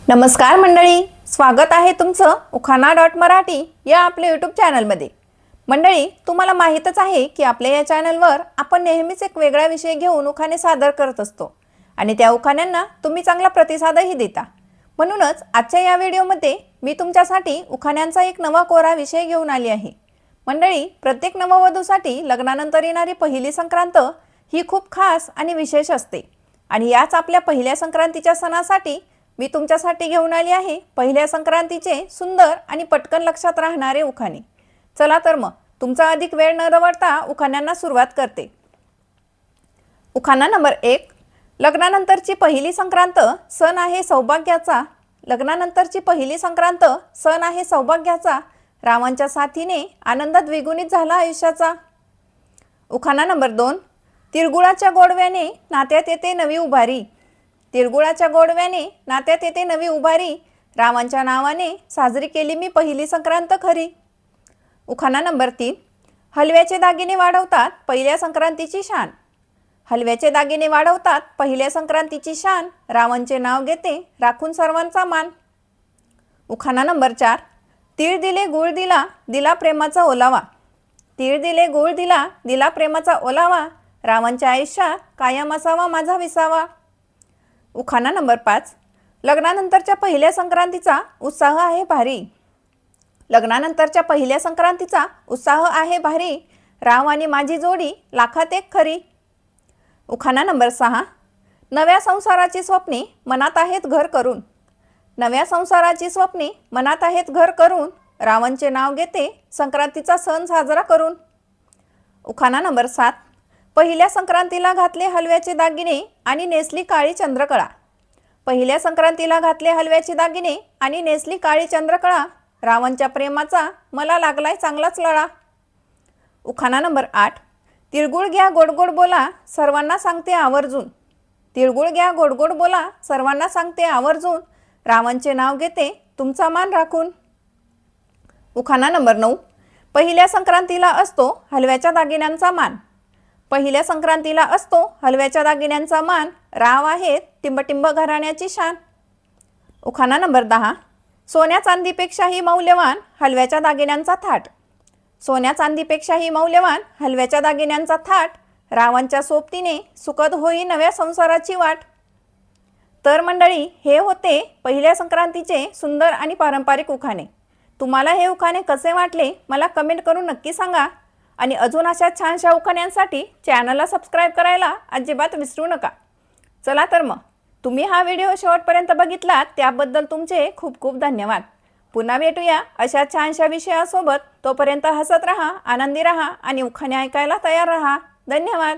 नमस्कार मंडळी, स्वागत आहे तुमचं उखाणा.मराठी या आपल्या यूट्यूब चॅनलमध्ये। मंडळी, तुम्हाला माहीतच आहे की आपल्या या चॅनलवर आपण नेहमीच एक वेगळा विषय घेऊन उखाणे सादर करत असतो आणि त्या उखाण्यांना तुम्ही चांगला प्रतिसादही देता। म्हणूनच आजच्या या व्हिडिओमध्ये मी तुमच्यासाठी उखाण्यांचा एक नवा कोरा विषय घेऊन आली आहे। मंडळी, प्रत्येक नववधूसाठी लग्नानंतर येणारी पहिली संक्रांत ही खूप खास आणि विशेष असते आणि याच आपल्या पहिल्या संक्रांतीच्या सणासाठी मी तुमच्यासाठी घेऊन आली आहे पहिल्या संक्रांतीचे सुंदर आणि पटकन लक्षात राहणारे उखाणे। चला तर मग तुमचा अधिक वेळ न दवडता उखाण्यांना सुरुवात करते। उखाणा नंबर 1। लग्नानंतरची पहिली संक्रांत सण आहे सौभाग्याचा। लग्नानंतरची पहिली संक्रांत सण आहे सौभाग्याचा। रामांच्या साथीने आनंद द्विगुणित झाला आयुष्याचा। उखाणा नंबर 2। तिळगुळाच्या गोडव्याने नात्यात येते नवी उभारी। तिळगुळाच्या गोडव्याने नात्यात येते नवी उभारी। रामांच्या नावाने साजरी केली मी पहिली संक्रांत खरी। उखाणा नंबर 3। हलव्याचे दागिने वाढवतात पहिल्या संक्रांतीची शान। हलव्याचे दागिने वाढवतात पहिल्या संक्रांतीची शान। रामांचे नाव घेते राखून सर्वांचा मान। उखाणा नंबर 4। तीळ दिले गुळ दिला, दिला प्रेमाचा ओलावा। तीळ दिले गुळ दिला, दिला प्रेमाचा ओलावा। रामांच्या आयुष्यात कायम असावा माझा विसावा। उखाणा नंबर 5। लग्नानंतरच्या पहिल्या संक्रांतीचा उत्साह आहे भारी। लग्नानंतरच्या पहिल्या संक्रांतीचा उत्साह आहे भारी। राम आणि माझी जोडी लाखात एक खरी। उखाणा नंबर 6। नव्या संसाराची स्वप्ने मनात आहेत घर करून। नव्या संसाराची स्वप्ने मनात आहेत घर करून। रावांचे नाव घेते संक्रांतीचा सण साजरा करून। उखाणा नंबर 7। पहिल्या संक्रांतीला घातले हलव्याचे दागिने आणि नेसली काळी चंद्रकळा। पहिल्या संक्रांतीला घातले हलव्याचे दागिने आणि नेसली काळी चंद्रकळा। रावांच्या प्रेमाचा मला लागलाय चांगलाच लळा। उखाणा नंबर 8। तिळगुळ घ्या गोडगोड बोला, सर्वांना सांगते आवर्जून। तिळगुळ घ्या गोडगोड बोला, सर्वांना सांगते आवर्जून। रावांचे नाव घेते तुमचा मान राखून। उखाणा नंबर 9। पहिल्या संक्रांतीला असतो हलव्याच्या दागिन्यांचा मान। पहिल्या संक्रांतीला असतो हलव्याच्या दागिन्यांचा मान। राव आहेत टिंबटिंब घराण्याची शान। उखाणा नंबर 10। सोन्या चांदीपेक्षाही मौल्यवान हलव्याच्या दागिन्यांचा थाट। सोन्या चांदीपेक्षाही मौल्यवान हलव्याच्या दागिन्यांचा थाट। रावांच्या सोबतीने सुखद होई नव्या संसाराची वाट। तर मंडळी, हे होते पहिल्या संक्रांतीचे सुंदर आणि पारंपरिक उखाणे। तुम्हाला हे उखाणे कसे वाटले मला कमेंट करून नक्की सांगा आणि अजून अशा छानशा उखाण्यांसाठी चॅनलला सबस्क्राईब करायला अजिबात विसरू नका। चला तर मग तुम्ही हा व्हिडिओ शेवटपर्यंत बघितलात त्याबद्दल तुमचे खूप खूप धन्यवाद। पुन्हा भेटूया अशा छानशा विषयासोबत। तोपर्यंत हसत रहा, आनंदी रहा आणि उखाणे ऐकायला तयार रहा। धन्यवाद।